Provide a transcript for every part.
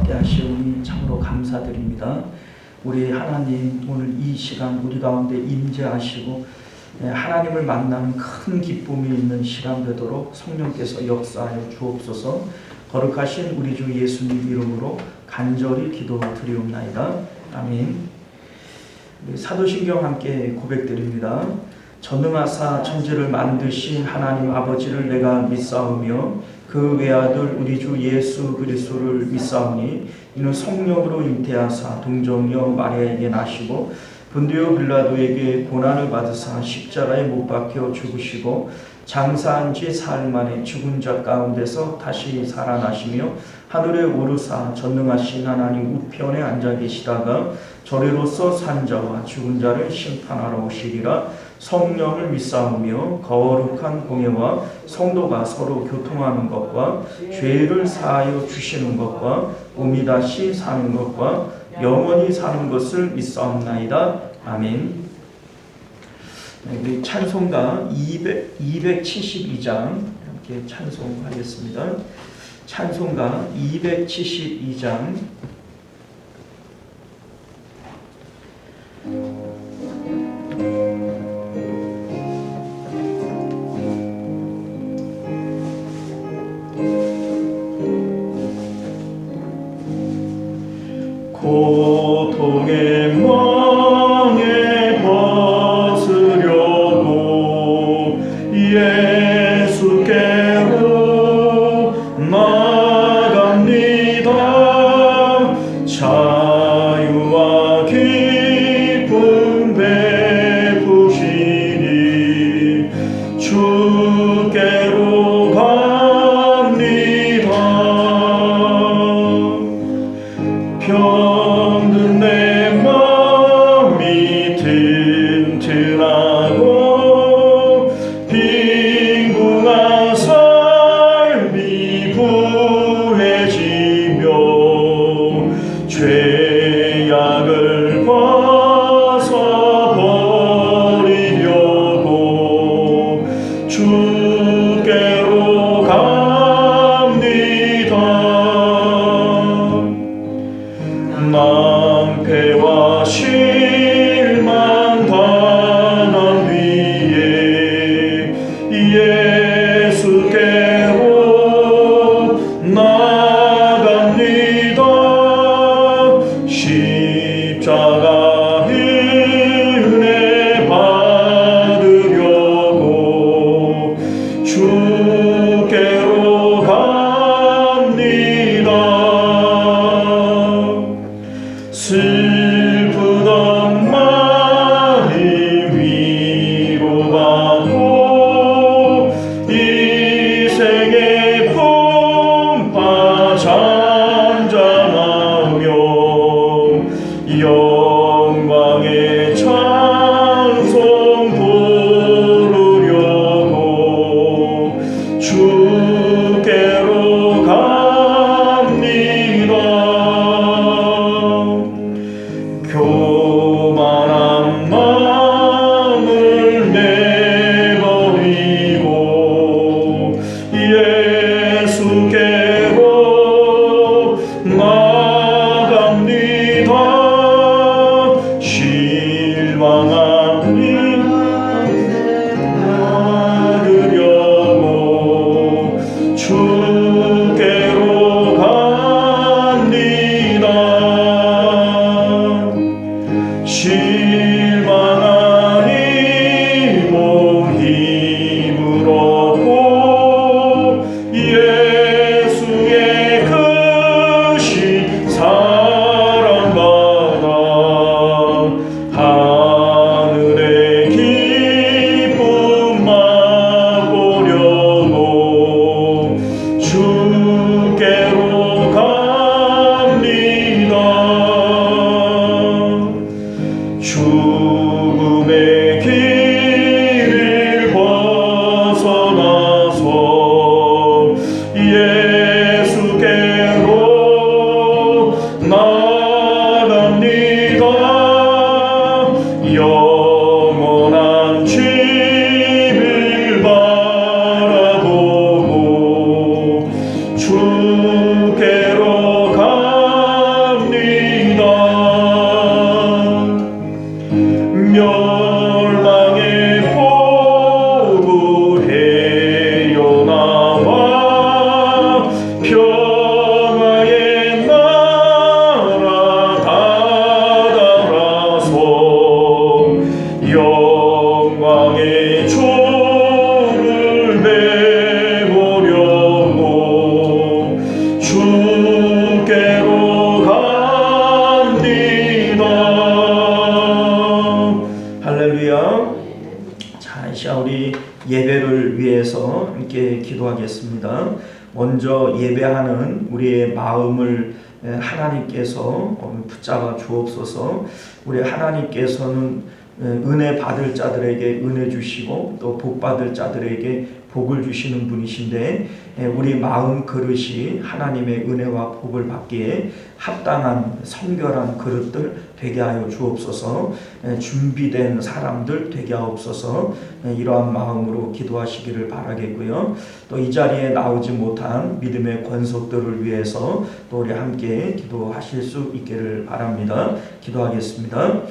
함께 하시오니 참으로 감사드립니다. 우리 하나님, 오늘 이 시간 우리 가운데 임재하시고 하나님을 만나는 큰 기쁨이 있는 시간 되도록 성령께서 역사하여 주옵소서. 거룩하신 우리 주 예수님 이름으로 간절히 기도드리옵나이다. 아멘. 사도신경 함께 고백드립니다. 전능하사 천지를 만드신 하나님 아버지를 내가 믿사오며 그 외아들 우리 주 예수 그리스도를 믿사오니 이는 성령으로 잉태하사 동정녀 마리아에게 나시고 본디오 빌라도에게 고난을 받으사 십자가에 못 박혀 죽으시고 장사한 지 사흘 만에 죽은 자 가운데서 다시 살아나시며 하늘에 오르사 전능하신 하나님 우편에 앉아 계시다가 저리로서 산 자와 죽은 자를 심판하러 오시리라. 성령을 믿사오며 거룩한 공예와 성도가 서로 교통하는 것과 죄를 사하여 주시는 것과 몸이 다시 사는 것과 영원히 사는 것을 믿사옵나이다. 아멘. 우리 찬송가 272장 함께 찬송하겠습니다. 찬송가 272장 고통의 멍에 벗으려고 예수께로 나갑니다. 자유와 기쁨 베푸시니 주께로 갑니다. 병든 내 마음이 튼튼하고 빈궁한 삶이 부해지며 죄악을 벗어버리려고 주께로 갑니다. 함께 기도하겠습니다. 먼저 예배하는 우리의 마음을 하나님께서 붙잡아 주옵소서. 우리 하나님께서는 은혜 받을 자들에게 은혜 주시고 또 복 받을 자들에게 복을 주시는 분이신데, 우리 마음 그릇이 하나님의 은혜와 복을 받기에 합당한 성결한 그릇들 되게 하여 주옵소서. 준비된 사람들 되게 하옵소서. 이러한 마음으로 기도하시기를 바라겠고요. 또 이 자리에 나오지 못한 믿음의 권속들을 위해서 또 우리 함께 기도하실 수 있기를 바랍니다. 기도하겠습니다.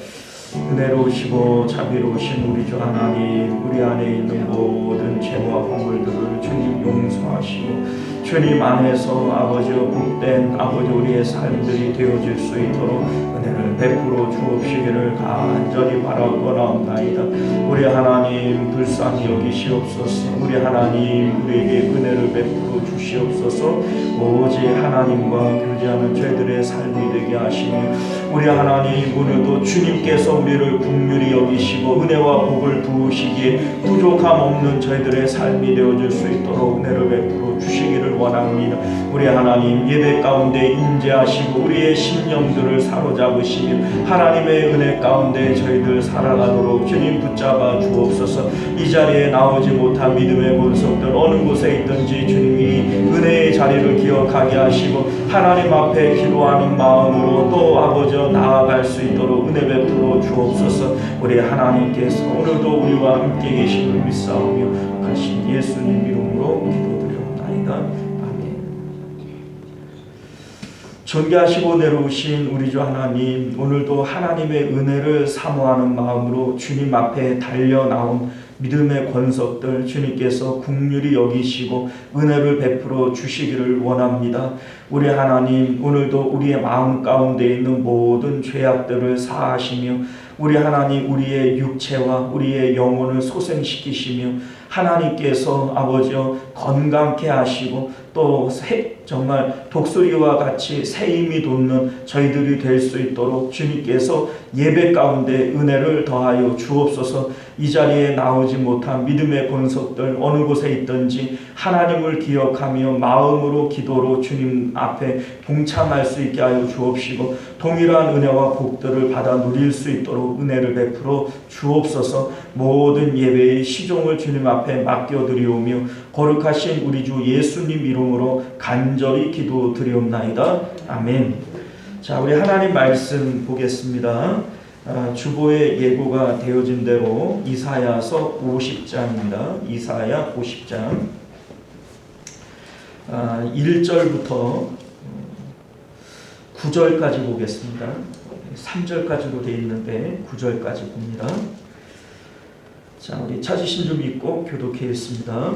은혜로우시고 자비로우신 우리 주 하나님, 우리 안에 있는 모든 죄와 허물들을 주님 용서하시고 주님 안에서 아버지여 복된 아버지 우리의 삶들이 되어질 수 있도록 은혜를 베풀어 주옵시기를 간절히 바라옵나이다. 우리 하나님 불쌍히 여기시옵소서. 우리 하나님 우리에게 은혜를 베풀어 주시옵소서. 오직 하나님과 교제하는 저희들의 삶이 되게 하시며, 우리 하나님 오늘도 주님께서 우리를 긍휼히 여기시고 은혜와 복을 부으시기에 부족함 없는 저희들의 삶이 되어질 수 있도록 은혜를 베풀어 주시기를 원합니다. 우리 하나님 예배 가운데 임재하시고 우리의 심령들을 사로잡으시며 하나님의 은혜 가운데 저희들 살아가도록 주님 붙잡아 주옵소서. 이 자리에 나오지 못한 믿음의 본성들 어느 곳에 있든지 주님이 은혜의 자리를 기억하게 하시고 하나님 앞에 기도하는 마음으로 또 아버지 나아갈 수 있도록 은혜 베풀어 주옵소서. 우리 하나님께서 오늘도 우리와 함께 계심을 믿사오며 가신 예수님 이름으로 기도드리옵나이다. 아멘. 존귀하시고 내려오신 우리 주 하나님, 오늘도 하나님의 은혜를 사모하는 마음으로 주님 앞에 달려 나온 믿음의 권속들 주님께서 긍휼히 여기시고 은혜를 베풀어 주시기를 원합니다. 우리 하나님 오늘도 우리의 마음 가운데 있는 모든 죄악들을 사하시며 우리 하나님 우리의 육체와 우리의 영혼을 소생시키시며 하나님께서 아버지여 건강케 하시고 또 정말 독수리와 같이 새 힘이 돋는 저희들이 될 수 있도록 주님께서 예배 가운데 은혜를 더하여 주옵소서. 이 자리에 나오지 못한 믿음의 본속들 어느 곳에 있든지 하나님을 기억하며 마음으로 기도로 주님 앞에 동참할 수 있게 하여 주옵시고 동일한 은혜와 복들을 받아 누릴 수 있도록 은혜를 베풀어 주옵소서. 모든 예배의 시종을 주님 앞에 맡겨드리오며 거룩하신 우리 주 예수님 이름으로 간절히 기도드리옵나이다. 아멘. 자, 우리 하나님 말씀 보겠습니다. 주보의 예고가 되어진 대로 이사야서 50장입니다. 이사야 50장 1절부터 9절까지 보겠습니다. 3절까지로 되어 있는데 9절까지 봅니다. 자, 우리 찾으신 줄 믿고 교독하겠습니다.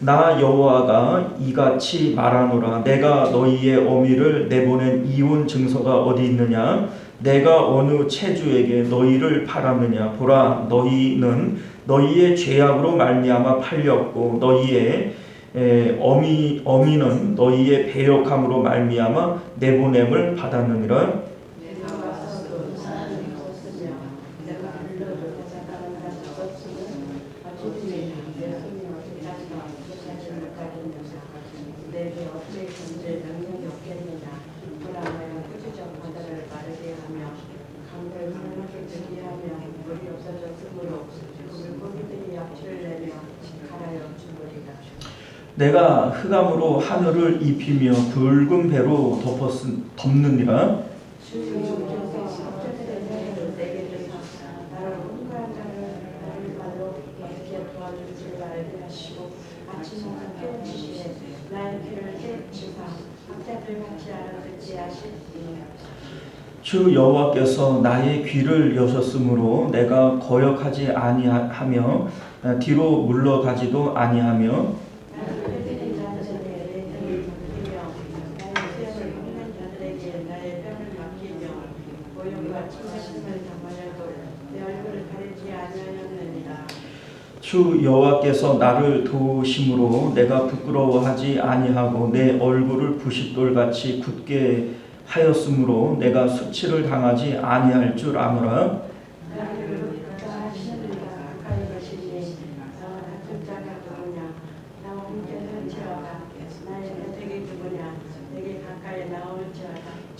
나 여호와가 이같이 말하노라. 내가 너희의 어미를 내보낸 이혼 증서가 어디 있느냐? 내가 어느 체주에게 너희를 팔았느냐? 보라, 너희는 너희의 죄악으로 말미암아 팔렸고 너희의 어미는 너희의 배역함으로 말미암아 내보냄을 받았느니라. 내가 흑암으로 하늘을 입히며 굵은 배로 덮느니라. 주 여호와께서 나의 귀를 여셨으므로 내가 거역하지 아니하며 뒤로 물러가지도 아니하며 주 여호와께서 나를 도우심으로 내가 부끄러워하지 아니하고 내 얼굴을 부싯돌같이 굳게 하였으므로 내가 수치를 당하지 아니할 줄 아노라.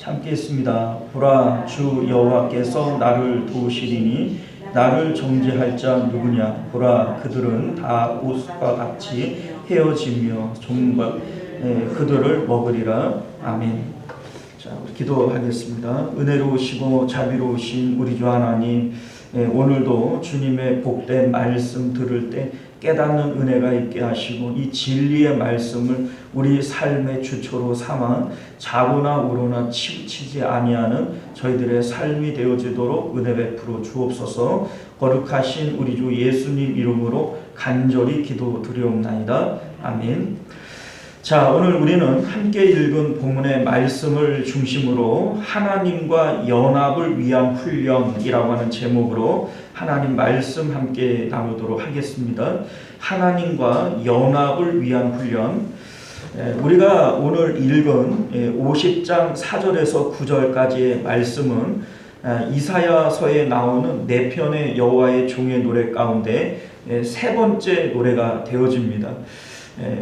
함께 했습니다. 보라, 주 여호와께서 나를 도우시리니 나를 정죄할 자 누구냐? 보라, 그들은 다 옷과 같이 헤어지며 종과 그들을 먹으리라. 아멘. 자, 기도하겠습니다. 은혜로우시고 자비로우신 우리 주 하나님, 오늘도 주님의 복된 말씀 들을 때 깨닫는 은혜가 있게 하시고 이 진리의 말씀을 우리 삶의 주초로 삼아 좌로나 우로나 치우치지 아니하는 저희들의 삶이 되어지도록 은혜 베풀어 주옵소서. 거룩하신 우리 주 예수님 이름으로 간절히 기도드리옵나이다. 아멘. 자, 오늘 우리는 함께 읽은 본문의 말씀을 중심으로 하나님과 연합을 위한 훈련이라고 하는 제목으로 하나님 말씀 함께 나누도록 하겠습니다. 하나님과 연합을 위한 훈련. 우리가 오늘 읽은 50장 4절에서 9절까지의 말씀은 이사야서에 나오는 4편의 여호와의 종의 노래 가운데 세 번째 노래가 되어집니다.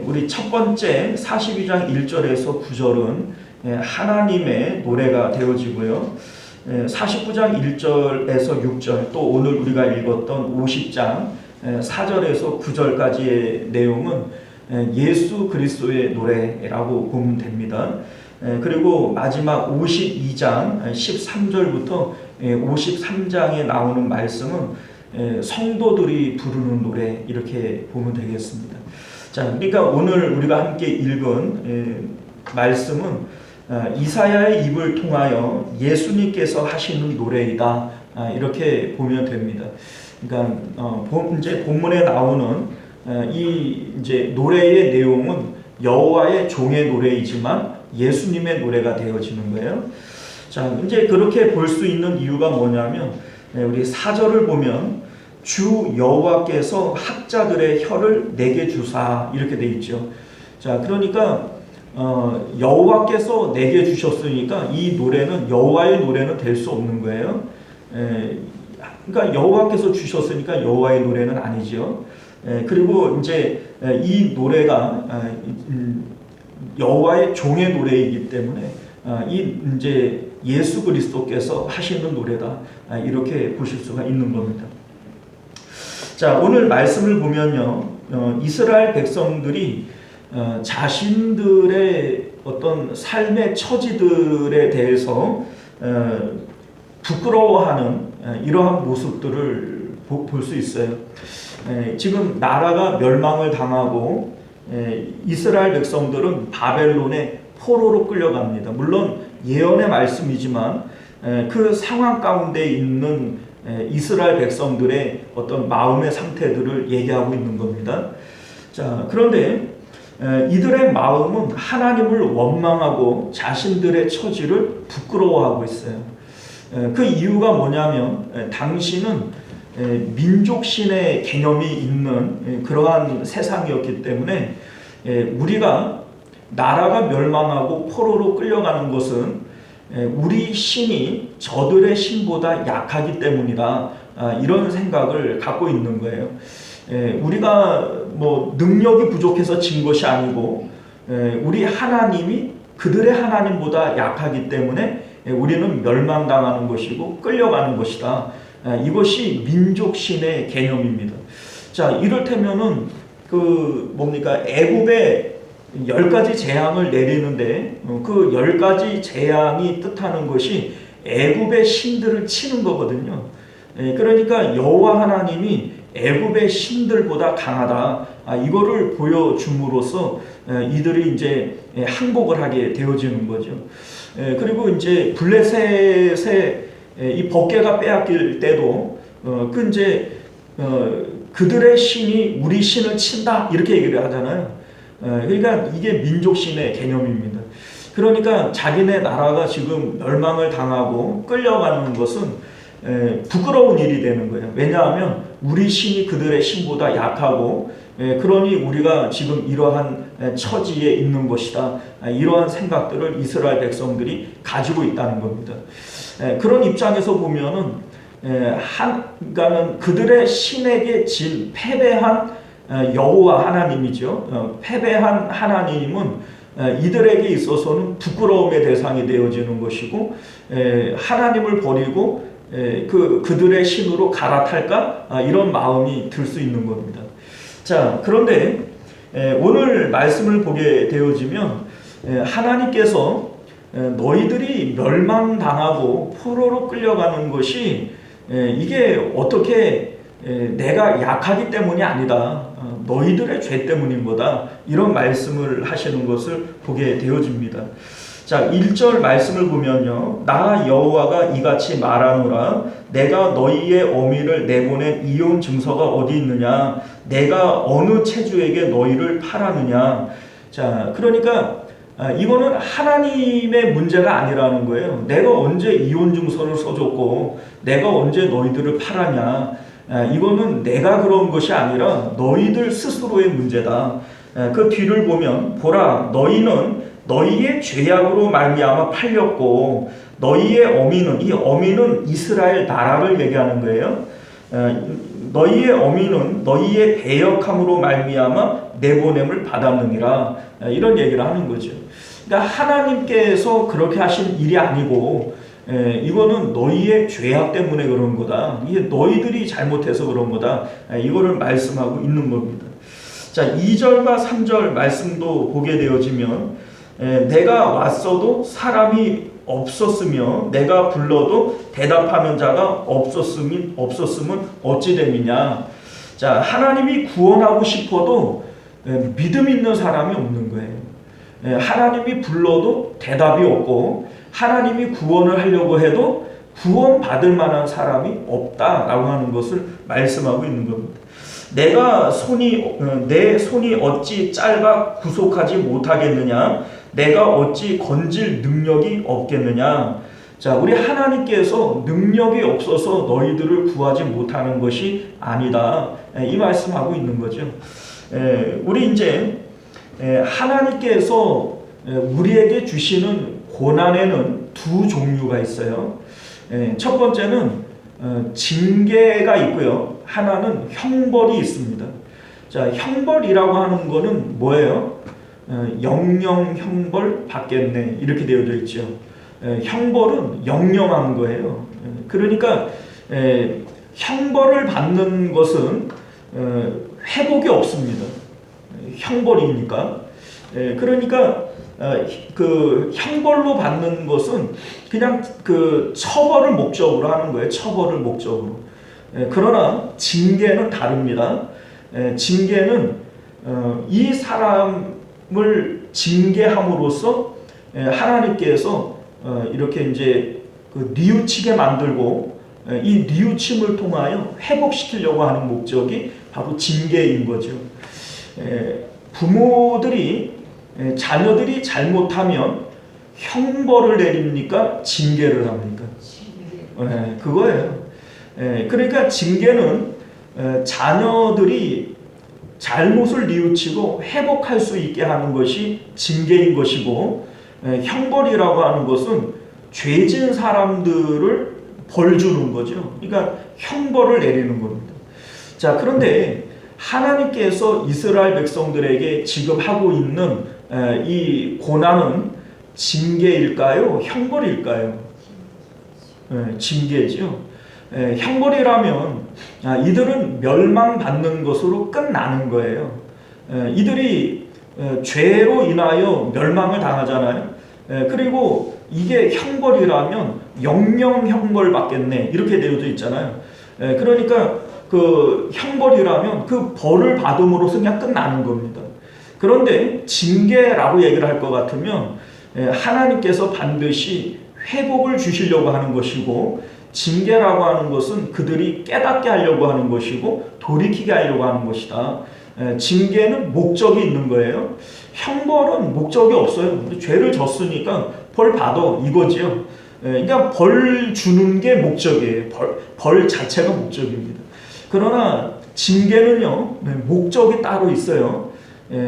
우리 첫 번째 42장 1절에서 9절은 하나님의 노래가 되어지고요. 49장 1절에서 6절, 또 오늘 우리가 읽었던 50장 4절에서 9절까지의 내용은 예수 그리스도의 노래라고 보면 됩니다. 그리고 마지막 52장 13절부터 53장에 나오는 말씀은 성도들이 부르는 노래, 이렇게 보면 되겠습니다. 자, 그러니까 오늘 우리가 함께 읽은 말씀은 이사야의 입을 통하여 예수님께서 하시는 노래이다, 이렇게 보면 됩니다. 그러니까 이제 본문에 나오는 이 이제 노래의 내용은 여호와의 종의 노래이지만 예수님의 노래가 되어지는 거예요. 자, 이제 그렇게 볼 수 있는 이유가 뭐냐면 우리 4절을 보면 주 여호와께서 학자들의 혀를 내게 주사, 이렇게 돼 있죠. 자, 그러니까 여호와께서 내게 주셨으니까 이 노래는 여호와의 노래는 될 수 없는 거예요. 그러니까 여호와께서 주셨으니까 여호와의 노래는 아니죠. 그리고 이제 이 노래가 여호와의 종의 노래이기 때문에 이 이제 예수 그리스도께서 하시는 노래다, 이렇게 보실 수가 있는 겁니다. 자, 오늘 말씀을 보면요, 이스라엘 백성들이 자신들의 어떤 삶의 처지들에 대해서 부끄러워하는 이러한 모습들을 볼 수 있어요. 지금 나라가 멸망을 당하고 이스라엘 백성들은 바벨론의 포로로 끌려갑니다. 물론 예언의 말씀이지만 그 상황 가운데 있는 이스라엘 백성들의 어떤 마음의 상태들을 얘기하고 있는 겁니다. 자, 그런데 이들의 마음은 하나님을 원망하고 자신들의 처지를 부끄러워하고 있어요. 그 이유가 뭐냐면 당시는 민족신의 개념이 있는 그러한 세상이었기 때문에 우리가 나라가 멸망하고 포로로 끌려가는 것은 우리 신이 저들의 신보다 약하기 때문이다, 이런 생각을 갖고 있는 거예요. 우리가 뭐 능력이 부족해서 진 것이 아니고 우리 하나님이 그들의 하나님보다 약하기 때문에 우리는 멸망당하는 것이고 끌려가는 것이다. 이것이 민족신의 개념입니다. 자, 이를테면은 애굽에 10가지 재앙을 내리는데 그 10가지 재앙이 뜻하는 것이 애굽의 신들을 치는 거거든요. 그러니까 여호와 하나님이 애굽의 신들보다 강하다, 이거를 보여줌으로써 이들이 이제 항복을 하게 되어지는 거죠. 그리고 이제 블레셋의 이 법궤가 빼앗길 때도 그들의 신이 우리 신을 친다, 이렇게 얘기를 하잖아요. 그러니까 이게 민족신의 개념입니다. 그러니까 자기네 나라가 지금 멸망을 당하고 끌려가는 것은 부끄러운 일이 되는 거예요. 왜냐하면 우리 신이 그들의 신보다 약하고 그러니 우리가 지금 이러한 처지에 있는 것이다, 이러한 생각들을 이스라엘 백성들이 가지고 있다는 겁니다. 그런 입장에서 보면은 그러니까는 그들의 신에게 진 패배한 여호와 하나님이죠. 패배한 하나님은 이들에게 있어서는 부끄러움의 대상이 되어지는 것이고, 하나님을 버리고 그들의 신으로 갈아탈까? 이런 마음이 들 수 있는 겁니다. 자, 그런데 오늘 말씀을 보게 되어지면 하나님께서 너희들이 멸망당하고 포로로 끌려가는 것이 이게 어떻게 내가 약하기 때문이 아니다, 너희들의 죄 때문인 거다, 이런 말씀을 하시는 것을 보게 되어집니다. 자, 1절 말씀을 보면요, 나 여호와가 이같이 말하노라, 내가 너희의 어미를 내보낸 이혼 증서가 어디 있느냐, 내가 어느 체주에게 너희를 팔았느냐. 자, 그러니까 이거는 하나님의 문제가 아니라는 거예요. 내가 언제 이혼 증서를 써줬고 내가 언제 너희들을 팔았냐, 이거는 내가 그런 것이 아니라 너희들 스스로의 문제다. 그 뒤를 보면, 보라, 너희는 너희의 죄악으로 말미암아 팔렸고 너희의 어미는, 이 어미는 이스라엘 나라를 얘기하는 거예요. 너희의 어미는 너희의 배역함으로 말미암아 내보냄을 받았느니라, 이런 얘기를 하는 거죠. 그러니까 하나님께서 그렇게 하신 일이 아니고 이거는 너희의 죄악 때문에 그런 거다, 이게 너희들이 잘못해서 그런 거다, 이거를 말씀하고 있는 겁니다. 자, 2절과 3절 말씀도 보게 되어지면, 내가 왔어도 사람이 없었으며 내가 불러도 대답하는 자가 없었으면 어찌 됨이냐. 자, 하나님이 구원하고 싶어도 믿음 있는 사람이 없는 거예요. 하나님이 불러도 대답이 없고 하나님이 구원을 하려고 해도 구원받을 만한 사람이 없다라고 하는 것을 말씀하고 있는 겁니다. 내 손이 어찌 짧아 구속하지 못하겠느냐, 내가 어찌 건질 능력이 없겠느냐. 자, 우리 하나님께서 능력이 없어서 너희들을 구하지 못하는 것이 아니다, 이 말씀하고 있는 거죠. 우리 이제 하나님께서 우리에게 주시는 고난에는 두 종류가 있어요. 첫 번째는 징계가 있고요, 하나는 형벌이 있습니다. 자, 형벌이라고 하는 거는 뭐예요? 영영 형벌 받겠네, 이렇게 되어져 있죠. 형벌은 영영한 거예요. 그러니까 형벌을 받는 것은 회복이 없습니다. 형벌이니까. 그러니까 그 형벌로 받는 것은 그냥 그 처벌을 목적으로 하는 거예요. 처벌을 목적으로. 그러나 징계는 다릅니다. 징계는 이 사람을 징계함으로써 하나님께서 이렇게 이제 그 뉘우치게 만들고 이 뉘우침을 통하여 회복시키려고 하는 목적이 바로 징계인 거죠. 부모들이 자녀들이 잘못하면 형벌을 내립니까? 징계를 합니까? 그거예요. 그러니까 징계는 자녀들이 잘못을 뉘우치고 회복할 수 있게 하는 것이 징계인 것이고, 형벌이라고 하는 것은 죄진 사람들을 벌 주는 거죠. 그러니까 형벌을 내리는 겁니다. 자, 그런데 하나님께서 이스라엘 백성들에게 지금 하고 있는 이 고난은 징계일까요? 형벌일까요? 징계죠. 형벌이라면 이들은 멸망받는 것으로 끝나는 거예요. 이들이 죄로 인하여 멸망을 당하잖아요. 그리고 이게 형벌이라면 영영 형벌 받겠네, 이렇게 되어져 있잖아요. 그러니까 그 형벌이라면 그 벌을 받음으로써 그냥 끝나는 겁니다. 그런데 징계라고 얘기를 할 것 같으면 하나님께서 반드시 회복을 주시려고 하는 것이고, 징계라고 하는 것은 그들이 깨닫게 하려고 하는 것이고 돌이키게 하려고 하는 것이다. 징계는 목적이 있는 거예요. 형벌은 목적이 없어요. 죄를 졌으니까 벌 받아, 이거지요. 그러니까 벌 주는 게 목적이에요. 벌 자체가 목적입니다. 그러나 징계는요, 목적이 따로 있어요.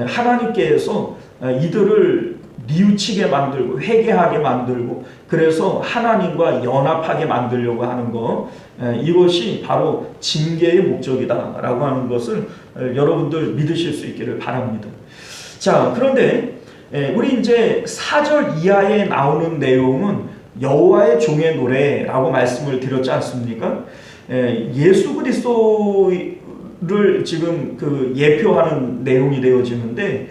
하나님께서 이들을 뉘우치게 만들고 회개하게 만들고, 그래서 하나님과 연합하게 만들려고 하는 것, 이것이 바로 징계의 목적이다라고 하는 것을 여러분들 믿으실 수 있기를 바랍니다. 자, 그런데 우리 이제 4절 이하에 나오는 내용은 여호와의 종의 노래라고 말씀을 드렸지 않습니까? 예수 그리스도를 지금 그 예표하는 내용이 되어지는데,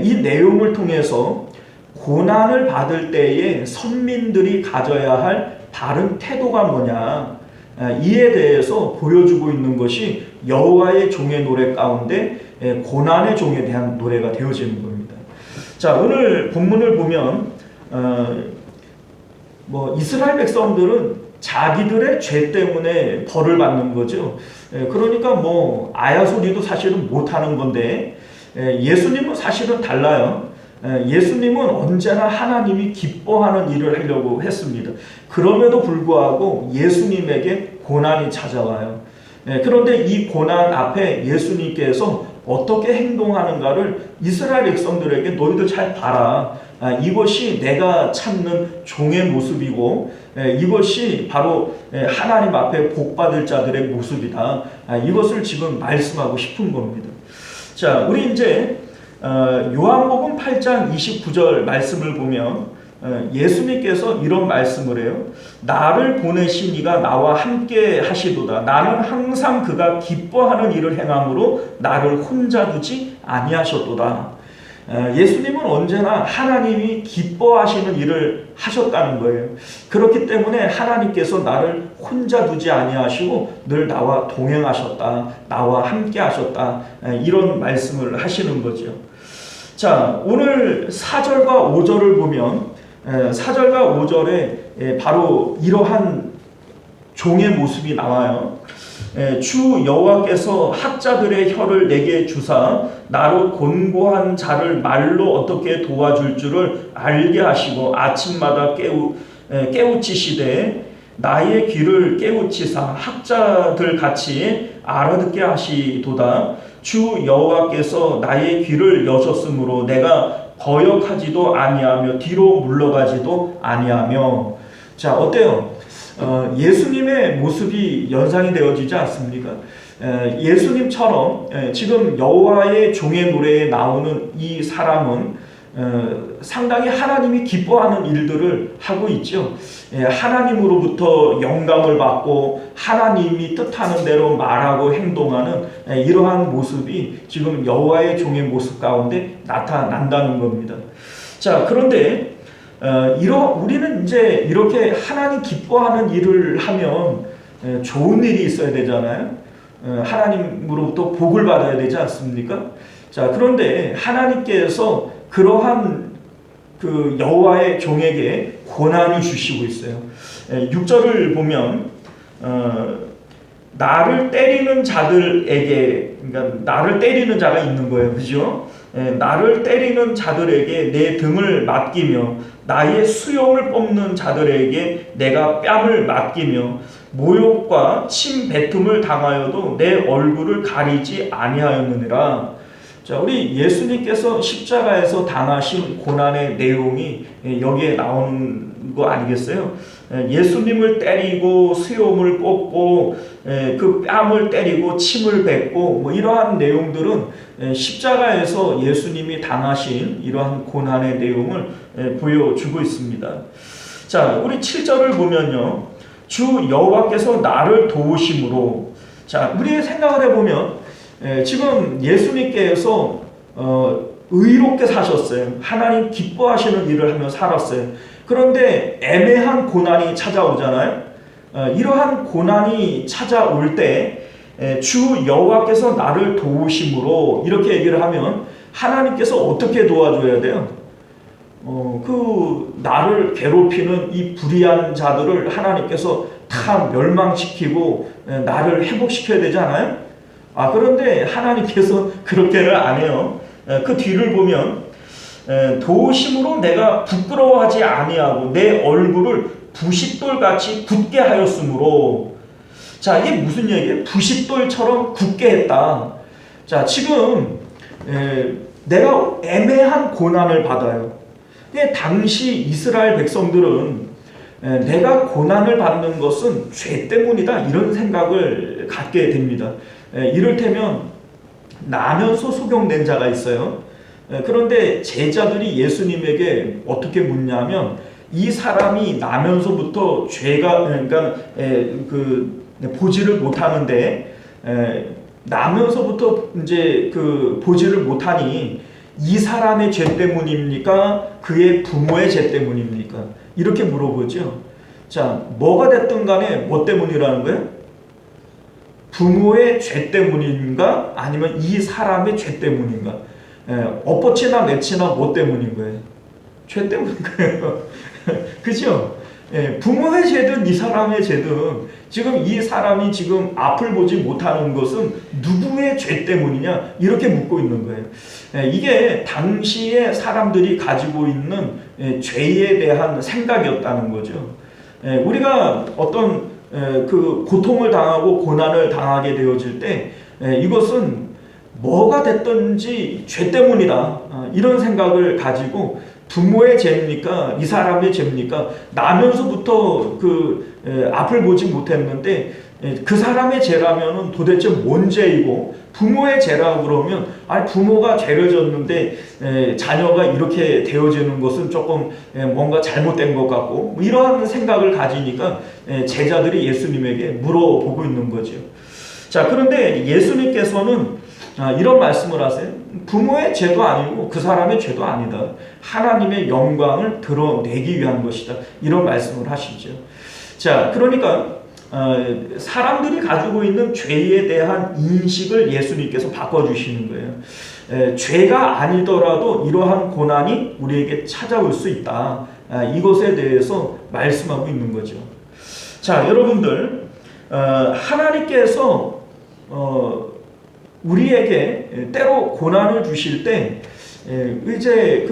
이 내용을 통해서 고난을 받을 때에 선민들이 가져야 할 바른 태도가 뭐냐, 이에 대해서 보여주고 있는 것이 여호와의 종의 노래 가운데 고난의 종에 대한 노래가 되어지는 겁니다. 자, 오늘 본문을 보면 이스라엘 백성들은 자기들의 죄 때문에 벌을 받는 거죠. 그러니까 아야소리도 사실은 못하는 건데, 예수님은 사실은 달라요. 예수님은 언제나 하나님이 기뻐하는 일을 하려고 했습니다. 그럼에도 불구하고 예수님에게 고난이 찾아와요. 그런데 이 고난 앞에 예수님께서 어떻게 행동하는가를 이스라엘 백성들에게 너희들 잘 봐라. 이것이 내가 찾는 종의 모습이고, 이것이 바로 하나님 앞에 복받을 자들의 모습이다. 이것을 지금 말씀하고 싶은 겁니다. 자, 우리 이제 요한복음 8장 29절 말씀을 보면 예수님께서 이런 말씀을 해요. 나를 보내신 이가 나와 함께 하시도다. 나는 항상 그가 기뻐하는 일을 행함으로 나를 혼자 두지 아니하셨도다. 예수님은 언제나 하나님이 기뻐하시는 일을 하셨다는 거예요. 그렇기 때문에 하나님께서 나를 혼자 두지 아니하시고 늘 나와 동행하셨다. 나와 함께 하셨다. 이런 말씀을 하시는 거죠. 자, 오늘 4절과 5절을 보면 4절과 5절에 바로 이러한 종의 모습이 나와요. 주 여호와께서 학자들의 혀를 내게 주사 나로 곤고한 자를 말로 어떻게 도와줄 줄을 알게 하시고 아침마다 깨우치시되 나의 귀를 깨우치사 학자들 같이 알아듣게 하시도다. 주 여호와께서 나의 귀를 여셨으므로 내가 거역하지도 아니하며 뒤로 물러가지도 아니하며. 자, 어때요? 예수님의 모습이 연상이 되어지지 않습니까? 예수님처럼 지금 여호와의 종의 노래에 나오는 이 사람은 상당히 하나님이 기뻐하는 일들을 하고 있죠. 하나님으로부터 영감을 받고 하나님이 뜻하는 대로 말하고 행동하는 이러한 모습이 지금 여호와의 종의 모습 가운데 나타난다는 겁니다. 자, 그런데 우리는 이제 이렇게 하나님 기뻐하는 일을 하면 좋은 일이 있어야 되잖아요. 하나님으로부터 복을 받아야 되지 않습니까? 자, 그런데 하나님께서 그러한 그 여호와의 종에게 고난을 주시고 있어요. 6절을 보면 나를 때리는 자들에게, 그러니까 나를 때리는 자가 있는 거예요. 그죠? 나를 때리는 자들에게 내 등을 맡기며 나의 수염을 뽑는 자들에게 내가 뺨을 맡기며 모욕과 침 뱉음을 당하여도 내 얼굴을 가리지 아니하였느니라. 자, 우리 예수님께서 십자가에서 당하신 고난의 내용이 여기에 나오는 거 아니겠어요? 예수님을 때리고 수염을 뽑고 그 뺨을 때리고 침을 뱉고 이러한 내용들은 십자가에서 예수님이 당하신 이러한 고난의 내용을 보여주고 있습니다. 자, 우리 7절을 보면요, 주 여호와께서 나를 도우심으로. 자, 우리 생각을 해보면 지금 예수님께서 의롭게 사셨어요. 하나님 기뻐하시는 일을 하며 살았어요. 그런데 애매한 고난이 찾아오잖아요. 이러한 고난이 찾아올 때 주 여호와께서 나를 도우심으로 이렇게 얘기를 하면 하나님께서 어떻게 도와줘야 돼요? 나를 괴롭히는 이 불의한 자들을 하나님께서 다 멸망시키고 나를 회복시켜야 되지 않아요? 그런데 하나님께서 그렇게는 안 해요. 그 뒤를 보면 도우심으로 내가 부끄러워하지 아니하고 내 얼굴을 부싯돌같이 굳게 하였으므로. 자, 이게 무슨 얘기예요? 부싯돌처럼 굳게 했다. 자, 지금 내가 애매한 고난을 받아요. 근데 당시 이스라엘 백성들은 내가 고난을 받는 것은 죄 때문이다, 이런 생각을 갖게 됩니다. 이를테면 나면서 소경된 자가 있어요. 그런데 제자들이 예수님에게 어떻게 묻냐면 이 사람이 나면서부터 죄가 그러니까 보지를 못하는데 나면서부터 이제 보지를 못하니 이 사람의 죄 때문입니까? 그의 부모의 죄 때문입니까? 이렇게 물어보죠. 자, 뭐가 됐든 간에 뭐 때문이라는 거예요? 부모의 죄 때문인가? 아니면 이 사람의 죄 때문인가? 엎어치나 내치나 뭐 때문인 거예요? 죄 때문인 거예요. 그죠? 부모의 죄든 이 사람의 죄든 지금 이 사람이 지금 앞을 보지 못하는 것은 누구의 죄 때문이냐? 이렇게 묻고 있는 거예요. 이게 당시에 사람들이 가지고 있는 죄에 대한 생각이었다는 거죠. 우리가 어떤 고통을 당하고 고난을 당하게 되어질 때 이것은 뭐가 됐든지 죄 때문이다. 이런 생각을 가지고 부모의 죄입니까? 이 사람의 죄입니까? 나면서부터 앞을 보지 못했는데 그 사람의 죄라면은 도대체 뭔 죄이고 부모의 죄라고 그러면 부모가 죄를 졌는데 자녀가 이렇게 되어지는 것은 조금 뭔가 잘못된 것 같고 이러한 생각을 가지니까 제자들이 예수님에게 물어보고 있는 거죠. 자, 그런데 예수님께서는 이런 말씀을 하세요. 부모의 죄도 아니고 그 사람의 죄도 아니다. 하나님의 영광을 드러내기 위한 것이다. 이런 말씀을 하시죠. 자, 그러니까 사람들이 가지고 있는 죄에 대한 인식을 예수님께서 바꿔주시는 거예요. 죄가 아니더라도 이러한 고난이 우리에게 찾아올 수 있다. 이것에 대해서 말씀하고 있는 거죠. 자, 여러분들 하나님께서 우리에게 때로 고난을 주실 때 이제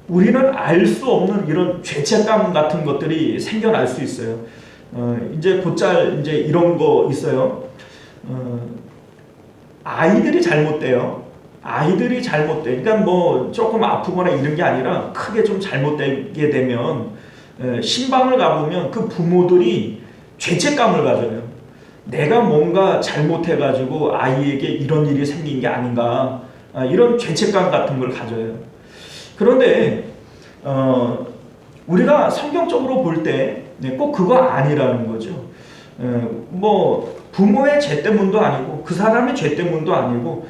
우리는 알 수 없는 이런 죄책감 같은 것들이 생겨날 수 있어요. 이제 곧잘 이제 이런 거 있어요. 아이들이 잘못돼요. 아이들이 잘못돼. 그러니까 뭐 조금 아프거나 이런 게 아니라 크게 좀 잘못되게 되면 신방을 가보면 그 부모들이 죄책감을 가져요. 내가 뭔가 잘못해가지고 아이에게 이런 일이 생긴 게 아닌가, 이런 죄책감 같은 걸 가져요. 그런데 우리가 성경적으로 볼 때 꼭 그거 아니라는 거죠. 뭐 부모의 죄 때문도 아니고 그 사람의 죄 때문도 아니고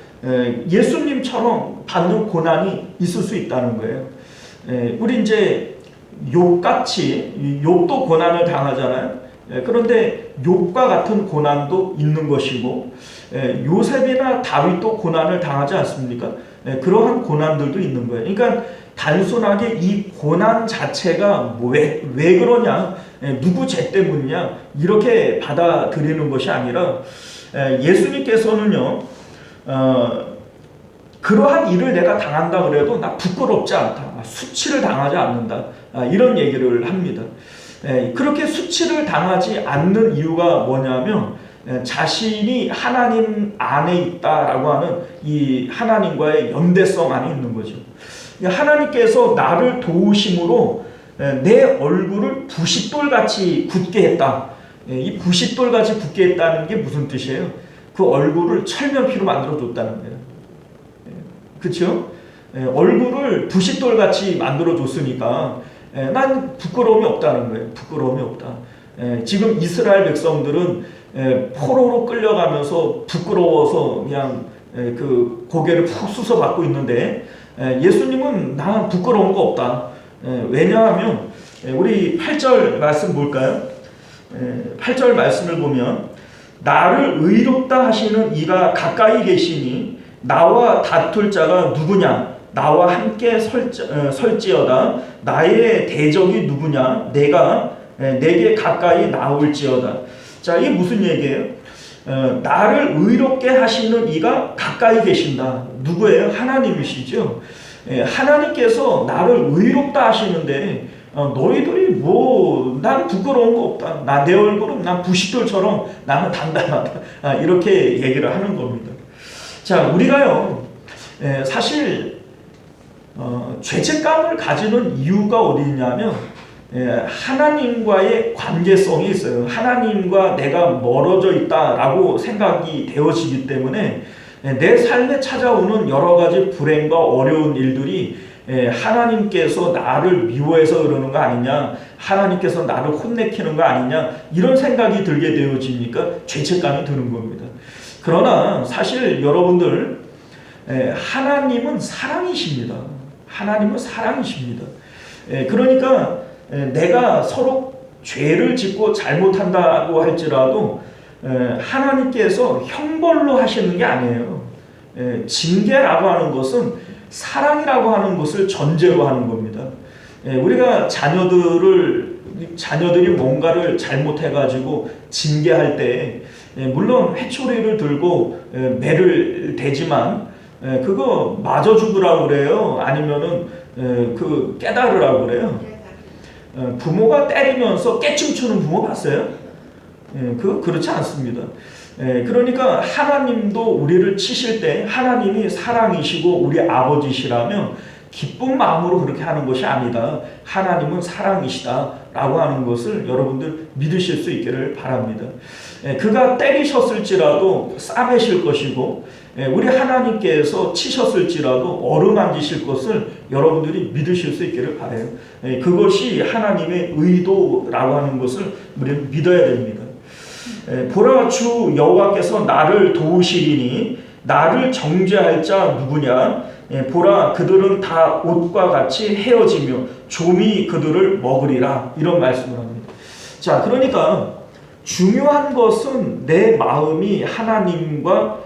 예수님처럼 받는 고난이 있을 수 있다는 거예요. 우리 이제 욥같이 욥도 고난을 당하잖아요. 그런데 욥과 같은 고난도 있는 것이고 요셉이나 다윗도 고난을 당하지 않습니까? 그러한 고난들도 있는 거예요. 그러니까 단순하게 이 고난 자체가 왜 그러냐, 누구 죄 때문이냐 이렇게 받아들이는 것이 아니라 예수님께서는요 그러한 일을 내가 당한다 그래도 나 부끄럽지 않다, 수치를 당하지 않는다, 이런 얘기를 합니다. 그렇게 수치를 당하지 않는 이유가 뭐냐면 자신이 하나님 안에 있다라고 하는 이 하나님과의 연대성 안에 있는 거죠. 하나님께서 나를 도우심으로 내 얼굴을 부싯돌같이 굳게 했다. 이 부싯돌같이 굳게 했다는 게 무슨 뜻이에요? 그 얼굴을 철면피로 만들어줬다는 거예요. 그렇죠? 얼굴을 부싯돌같이 만들어줬으니까 난 부끄러움이 없다는 거예요. 부끄러움이 없다. 지금 이스라엘 백성들은 포로로 끌려가면서 부끄러워서 그냥 고개를 푹 쑤셔받고 있는데 예수님은 나 부끄러운 거 없다. 왜냐하면 우리 8절 말씀 볼까요? 8절 말씀을 보면 나를 의롭다 하시는 이가 가까이 계시니 나와 다툴 자가 누구냐? 나와 함께 설지어다. 나의 대적이 누구냐? 내가 내게 가까이 나올지어다. 자, 이게 무슨 얘기예요? 나를 의롭게 하시는 이가 가까이 계신다. 누구예요? 하나님이시죠. 하나님께서 나를 의롭다 하시는데 너희들이 난 부끄러운 거 없다. 내 얼굴은 난 부싯돌처럼 나는 단단하다. 이렇게 얘기를 하는 겁니다. 자, 우리가요 사실 죄책감을 가지는 이유가 어디 있냐면 하나님과의 관계성이 있어요. 하나님과 내가 멀어져 있다라고 생각이 되어지기 때문에 내 삶에 찾아오는 여러 가지 불행과 어려운 일들이 하나님께서 나를 미워해서 그러는 거 아니냐, 하나님께서 나를 혼내키는 거 아니냐, 이런 생각이 들게 되어지니까 죄책감이 드는 겁니다. 그러나 사실 여러분들, 하나님은 사랑이십니다. 하나님은 사랑이십니다. 그러니까 내가 서로 죄를 짓고 잘못한다고 할지라도 하나님께서 형벌로 하시는 게 아니에요. 징계라고 하는 것은 사랑이라고 하는 것을 전제로 하는 겁니다. 우리가 자녀들이 뭔가를 잘못해가지고 징계할 때 물론 회초리를 들고 매를 대지만 그거 맞아 죽으라고 그래요? 아니면은 그 깨달으라고 그래요? 부모가 때리면서 깨춤추는 부모 봤어요? 그렇지 않습니다. 그러니까 하나님도 우리를 치실 때 하나님이 사랑이시고 우리 아버지시라면 기쁜 마음으로 그렇게 하는 것이 아니다. 하나님은 사랑이시다 라고 하는 것을 여러분들 믿으실 수 있기를 바랍니다. 그가 때리셨을지라도 싸매실 것이고 우리 하나님께서 치셨을지라도 어루만지실 것을 여러분들이 믿으실 수 있기를 바라요. 그것이 하나님의 의도라고 하는 것을 우리는 믿어야 됩니다. 보라, 주 여호와께서 나를 도우시리니 나를 정죄할 자 누구냐? 보라, 그들은 다 옷과 같이 헤어지며 좀이 그들을 먹으리라. 이런 말씀을 합니다. 자, 그러니까 중요한 것은 내 마음이 하나님과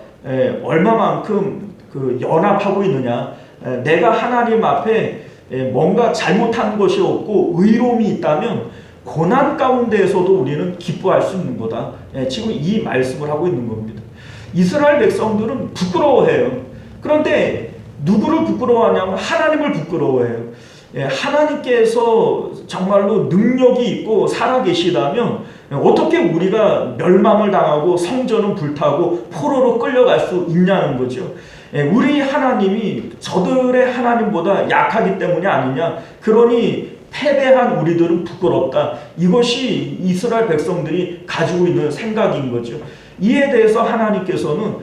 얼마만큼 연합하고 있느냐. 내가 하나님 앞에 뭔가 잘못한 것이 없고 의로움이 있다면 고난 가운데에서도 우리는 기뻐할 수 있는 거다. 지금 이 말씀을 하고 있는 겁니다. 이스라엘 백성들은 부끄러워해요. 그런데 누구를 부끄러워하냐면 하나님을 부끄러워해요. 하나님께서 정말로 능력이 있고 살아계시다면 어떻게 우리가 멸망을 당하고 성전은 불타고 포로로 끌려갈 수 있냐는 거죠. 우리 하나님이 저들의 하나님보다 약하기 때문이 아니냐. 그러니 패배한 우리들은 부끄럽다. 이것이 이스라엘 백성들이 가지고 있는 생각인 거죠. 이에 대해서 하나님께서는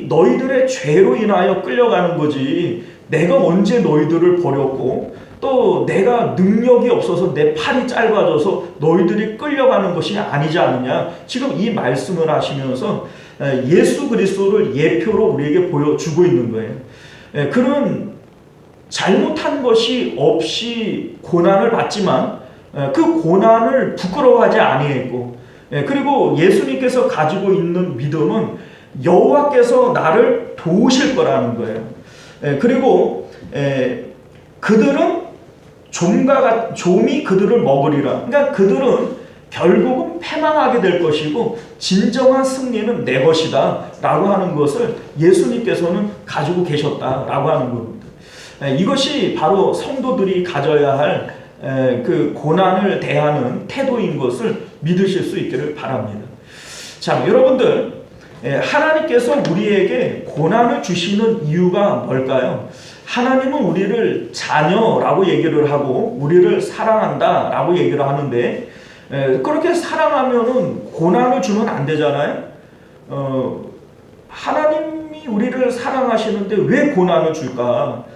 너희들의 죄로 인하여 끌려가는 거지. 내가 언제 너희들을 버렸고 또 내가 능력이 없어서 내 팔이 짧아져서 너희들이 끌려가는 것이 아니지 않느냐. 지금 이 말씀을 하시면서 예수 그리스도를 예표로 우리에게 보여주고 있는 거예요. 그는 잘못한 것이 없이 고난을 받지만 그 고난을 부끄러워하지 아니했고, 그리고 예수님께서 가지고 있는 믿음은 여호와께서 나를 도우실 거라는 거예요. 그리고 그들은 좀이 그들을 먹으리라. 그러니까 그들은 결국은 패망하게 될 것이고 진정한 승리는 내 것이다 라고 하는 것을 예수님께서는 가지고 계셨다라고 하는 겁니다. 이것이 바로 성도들이 가져야 할 그 고난을 대하는 태도인 것을 믿으실 수 있기를 바랍니다. 자, 여러분들, 하나님께서 우리에게 고난을 주시는 이유가 뭘까요? 하나님은 우리를 자녀라고 얘기를 하고 우리를 사랑한다라고 얘기를 하는데 그렇게 사랑하면은 고난을 주면 안 되잖아요. 하나님이 우리를 사랑하시는데 왜 고난을 줄까?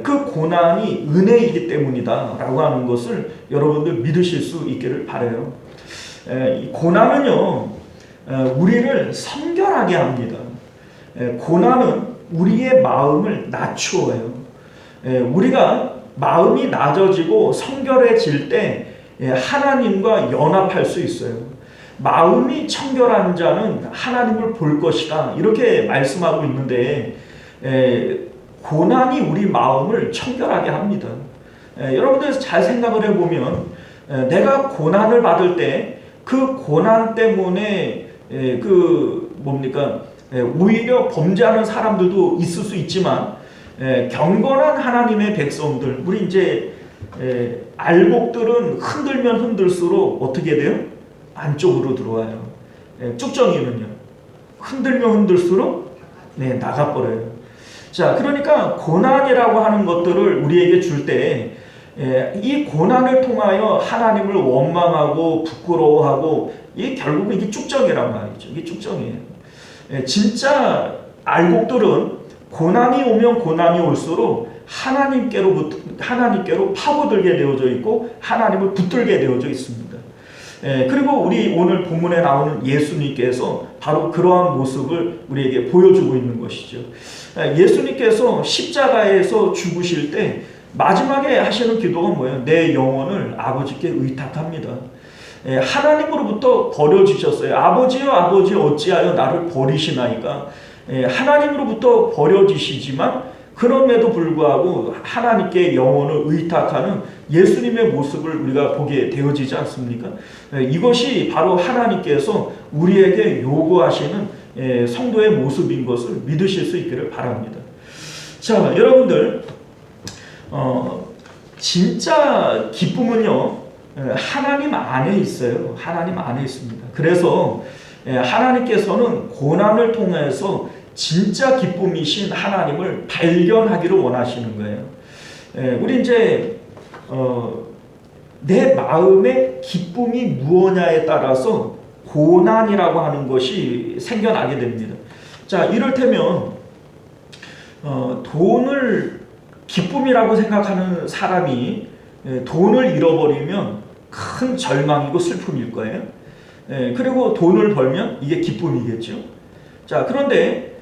그 고난이 은혜이기 때문이다 라고 하는 것을 여러분들 믿으실 수 있기를 바라요. 이 고난은요 우리를 성결하게 합니다. 고난은 우리의 마음을 낮추어요. 우리가 마음이 낮아지고 성결해질 때 하나님과 연합할 수 있어요. 마음이 청결한 자는 하나님을 볼 것이다 이렇게 말씀하고 있는데 고난이 우리 마음을 청결하게 합니다. 여러분들 잘 생각을 해보면 내가 고난을 받을 때 그 고난 때문에 오히려 범죄하는 사람들도 있을 수 있지만 경건한 하나님의 백성들, 우리 이제 알곡들은 흔들면 흔들수록 어떻게 돼요? 안쪽으로 들어와요. 쭉정이는요 흔들면 흔들수록 나가버려요. 자, 그러니까 고난이라고 하는 것들을 우리에게 줄 때 이 고난을 통하여 하나님을 원망하고 부끄러워하고 이게 결국은 이게 쭉정이란 말이죠. 이게 쭉정이에요. 진짜 알곡들은 고난이 오면 고난이 올수록 하나님께로 파고들게 되어져 있고 하나님을 붙들게 되어져 있습니다. 그리고 우리 오늘 본문에 나오는 예수님께서 바로 그러한 모습을 우리에게 보여주고 있는 것이죠. 예수님께서 십자가에서 죽으실 때 마지막에 하시는 기도가 뭐예요? 내 영혼을 아버지께 의탁합니다. 하나님으로부터 버려지셨어요. 아버지여 아버지 어찌하여 나를 버리시나이까. 하나님으로부터 버려지시지만 그럼에도 불구하고 하나님께 영혼을 의탁하는 예수님의 모습을 우리가 보게 되어지지 않습니까? 이것이 바로 하나님께서 우리에게 요구하시는 성도의 모습인 것을 믿으실 수 있기를 바랍니다. 자, 여러분들, 진짜 기쁨은요, 하나님 안에 있어요. 하나님 안에 있습니다. 그래서 하나님께서는 고난을 통해서 진짜 기쁨이신 하나님을 발견하기를 원하시는 거예요. 우리 이제 내 마음의 기쁨이 무엇냐에 따라서 고난이라고 하는 것이 생겨나게 됩니다. 자, 이를테면 돈을 기쁨이라고 생각하는 사람이 돈을 잃어버리면 큰 절망이고 슬픔일 거예요. 그리고 돈을 벌면 이게 기쁨이겠죠. 자, 그런데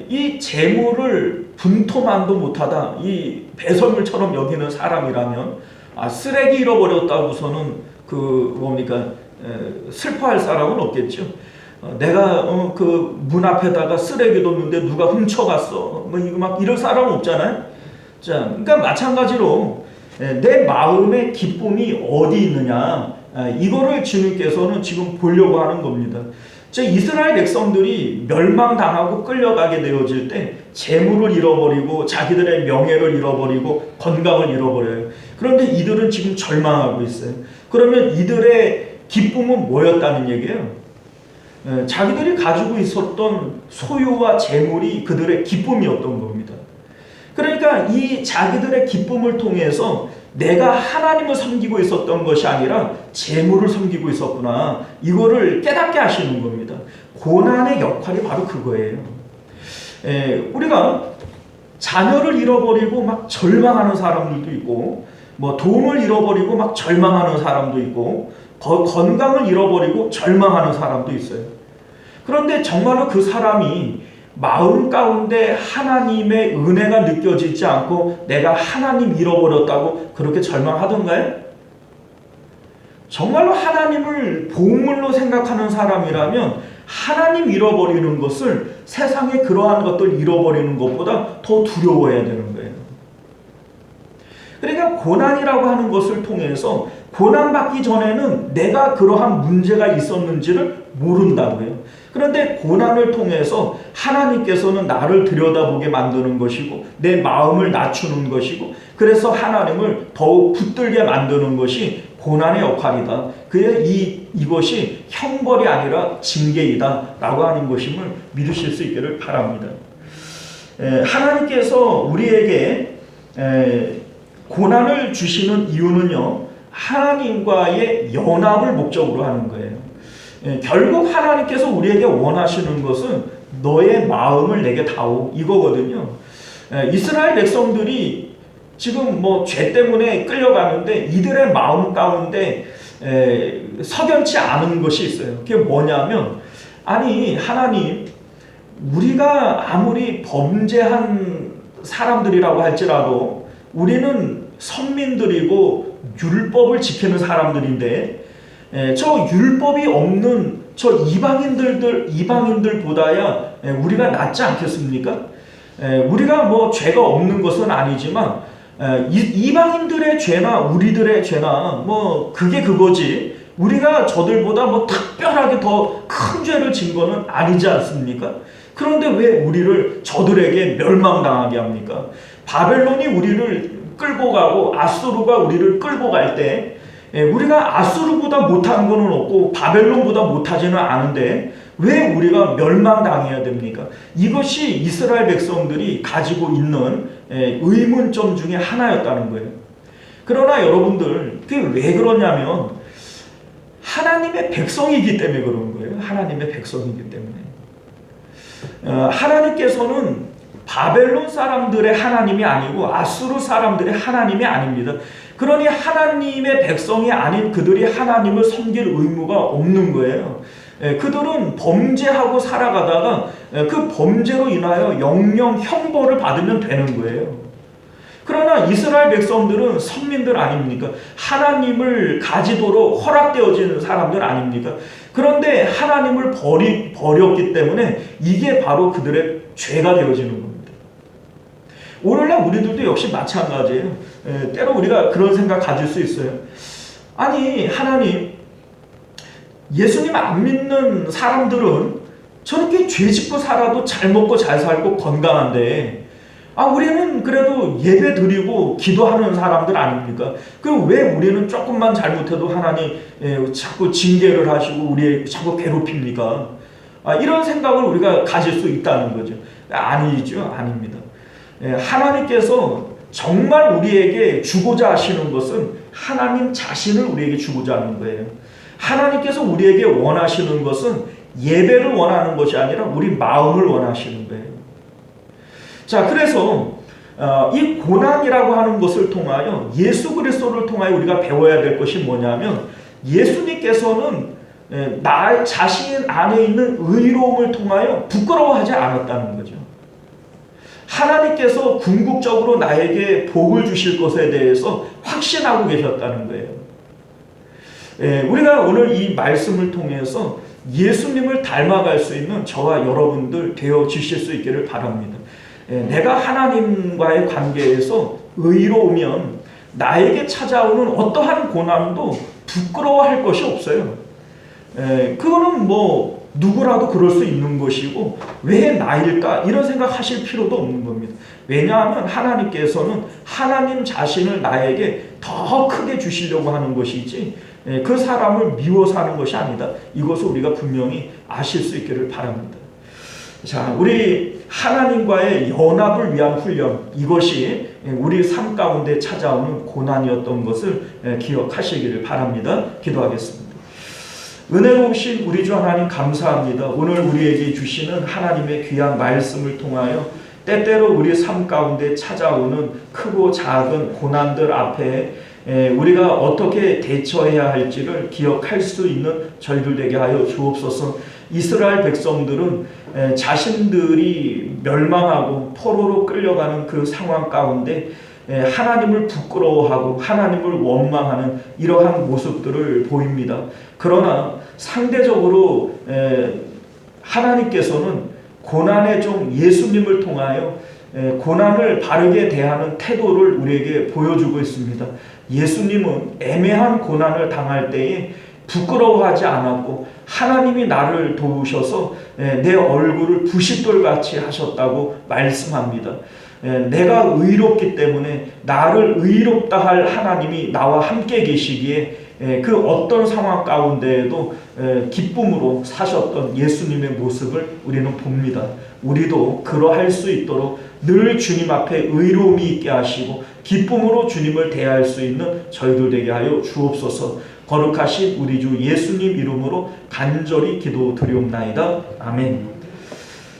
이 재물을 분토만도 못하다 이 배설물처럼 여기는 사람이라면 쓰레기 잃어버렸다고서는 슬퍼할 사람은 없겠죠. 내가 그 문 앞에다가 쓰레기 뒀는데 누가 훔쳐갔어. 막 이럴 사람은 없잖아요. 자, 그러니까 마찬가지로 내 마음의 기쁨이 어디 있느냐, 이거를 주님께서는 지금 보려고 하는 겁니다. 이스라엘 백성들이 멸망당하고 끌려가게 되어질 때 재물을 잃어버리고 자기들의 명예를 잃어버리고 건강을 잃어버려요. 그런데 이들은 지금 절망하고 있어요. 그러면 이들의 기쁨은 뭐였다는 얘기예요? 자기들이 가지고 있었던 소유와 재물이 그들의 기쁨이었던 겁니다. 그러니까 이 자기들의 기쁨을 통해서 내가 하나님을 섬기고 있었던 것이 아니라 재물을 섬기고 있었구나, 이거를 깨닫게 하시는 겁니다. 고난의 역할이 바로 그거예요. 우리가 자녀를 잃어버리고 막 절망하는 사람들도 있고, 돈을 잃어버리고 막 절망하는 사람도 있고, 건강을 잃어버리고 절망하는 사람도 있어요. 그런데 정말로 그 사람이 마음 가운데 하나님의 은혜가 느껴지지 않고 내가 하나님 잃어버렸다고 그렇게 절망하던가요? 정말로 하나님을 보물로 생각하는 사람이라면 하나님 잃어버리는 것을, 세상에 그러한 것들 잃어버리는 것보다 더 두려워해야 되는 거예요. 그러니까 고난이라고 하는 것을 통해서 고난받기 전에는 내가 그러한 문제가 있었는지를 모른다고요. 그런데 고난을 통해서 하나님께서는 나를 들여다보게 만드는 것이고 내 마음을 낮추는 것이고, 그래서 하나님을 더욱 붙들게 만드는 것이 고난의 역할이다. 이것이 형벌이 아니라 징계이다 라고 하는 것임을 믿으실 수 있기를 바랍니다. 하나님께서 우리에게 고난을 주시는 이유는요, 하나님과의 연합을 목적으로 하는 거예요. 결국 하나님께서 우리에게 원하시는 것은 너의 마음을 내게 다오, 이거거든요. 이스라엘 백성들이 지금 죄 때문에 끌려가는데 이들의 마음 가운데 석연치 않은 것이 있어요. 그게 뭐냐면, 아니 하나님, 우리가 아무리 범죄한 사람들이라고 할지라도 우리는 선민들이고 율법을 지키는 사람들인데 저 율법이 없는 저 이방인들보다야 우리가 낫지 않겠습니까? 우리가 죄가 없는 것은 아니지만 이방인들의 죄나 우리들의 죄나 그게 그거지, 우리가 저들보다 특별하게 더 큰 죄를 진 거는 아니지 않습니까? 그런데 왜 우리를 저들에게 멸망당하게 합니까? 바벨론이 우리를 끌고 가고 아수르가 우리를 끌고 갈 때 우리가 아수르보다 못한 거는 없고 바벨론보다 못하지는 않은데 왜 우리가 멸망당해야 됩니까? 이것이 이스라엘 백성들이 가지고 있는 의문점 중에 하나였다는 거예요. 그러나 여러분들, 그게 왜 그러냐면 하나님의 백성이기 때문에 그런 거예요. 하나님의 백성이기 때문에. 하나님께서는 바벨론 사람들의 하나님이 아니고 아수르 사람들의 하나님이 아닙니다. 그러니 하나님의 백성이 아닌 그들이 하나님을 섬길 의무가 없는 거예요. 그들은 범죄하고 살아가다가 그 범죄로 인하여 영영 형벌을 받으면 되는 거예요. 그러나 이스라엘 백성들은 선민들 아닙니까? 하나님을 가지도록 허락되어진 사람들 아닙니까? 그런데 하나님을 버렸기 때문에 이게 바로 그들의 죄가 되어지는 겁니다. 오늘날 우리들도 역시 마찬가지예요. 때로 우리가 그런 생각 가질 수 있어요. 아니, 하나님, 예수님 안 믿는 사람들은 저렇게 죄 짓고 살아도 잘 먹고 잘 살고 건강한데, 우리는 그래도 예배 드리고 기도하는 사람들 아닙니까? 그럼 왜 우리는 조금만 잘못해도 하나님 자꾸 징계를 하시고 우리 자꾸 괴롭힙니까? 이런 생각을 우리가 가질 수 있다는 거죠. 아니죠. 아닙니다. 하나님께서 정말 우리에게 주고자 하시는 것은 하나님 자신을 우리에게 주고자 하는 거예요. 하나님께서 우리에게 원하시는 것은 예배를 원하는 것이 아니라 우리 마음을 원하시는 거예요. 자, 그래서 이 고난이라고 하는 것을 통하여 예수 그리스도를 통하여 우리가 배워야 될 것이 뭐냐면, 예수님께서는 나 자신 안에 있는 의로움을 통하여 부끄러워하지 않았다는 거죠. 하나님께서 궁극적으로 나에게 복을 주실 것에 대해서 확신하고 계셨다는 거예요. 우리가 오늘 이 말씀을 통해서 예수님을 닮아갈 수 있는 저와 여러분들 되어지실 수 있기를 바랍니다. 내가 하나님과의 관계에서 의로우면 나에게 찾아오는 어떠한 고난도 부끄러워할 것이 없어요. 그거는 뭐 누구라도 그럴 수 있는 것이고, 왜 나일까 이런 생각하실 필요도 없는 겁니다. 왜냐하면 하나님께서는 하나님 자신을 나에게 더 크게 주시려고 하는 것이지 그 사람을 미워서 하는 것이 아니다. 이것을 우리가 분명히 아실 수 있기를 바랍니다. 자, 우리 하나님과의 연합을 위한 훈련, 이것이 우리 삶 가운데 찾아오는 고난이었던 것을 기억하시기를 바랍니다. 기도하겠습니다. 은혜로우신 우리 주 하나님, 감사합니다. 오늘 우리에게 주시는 하나님의 귀한 말씀을 통하여 때때로 우리 삶 가운데 찾아오는 크고 작은 고난들 앞에 우리가 어떻게 대처해야 할지를 기억할 수 있는 저희들 되게 하여 주옵소서. 이스라엘 백성들은 자신들이 멸망하고 포로로 끌려가는 그 상황 가운데 하나님을 부끄러워하고 하나님을 원망하는 이러한 모습들을 보입니다. 그러나 상대적으로 하나님께서는 고난의 종 예수님을 통하여 고난을 바르게 대하는 태도를 우리에게 보여주고 있습니다. 예수님은 애매한 고난을 당할 때에 부끄러워하지 않았고 하나님이 나를 도우셔서 내 얼굴을 부싯돌같이 하셨다고 말씀합니다. 내가 의롭기 때문에 나를 의롭다 할 하나님이 나와 함께 계시기에 그 어떤 상황 가운데에도 기쁨으로 사셨던 예수님의 모습을 우리는 봅니다. 우리도 그러할 수 있도록 늘 주님 앞에 의로움이 있게 하시고 기쁨으로 주님을 대할 수 있는 저희들 되게 하여 주옵소서. 거룩하신 우리 주 예수님 이름으로 간절히 기도드리옵나이다. 아멘.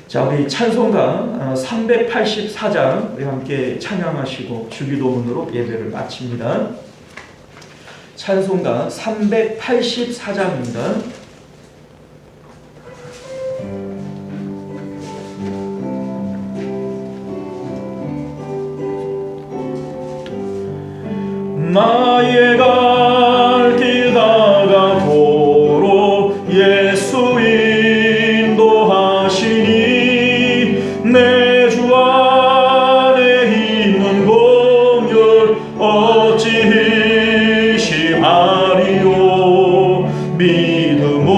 자, 우리 찬송가 384장 우리 함께 찬양하시고 주기도문으로 예배를 마칩니다. 찬송가 384장입니다. 나의 갈 길 다가도록 예수 인도하시니 내 주 안에 있는 공열 어찌 시하리요. 믿음으로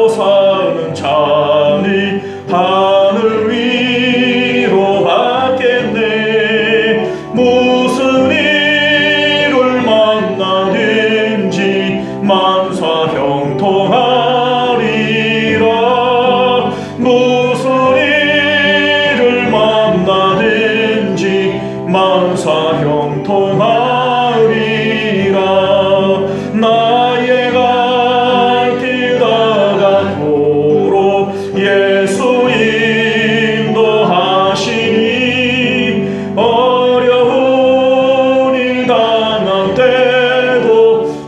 사는 자니 하늘 위로 받겠네. 무슨 일을 만나든지 만사 형통하리라. 무슨 일을 만나든지 만사 형통하리라.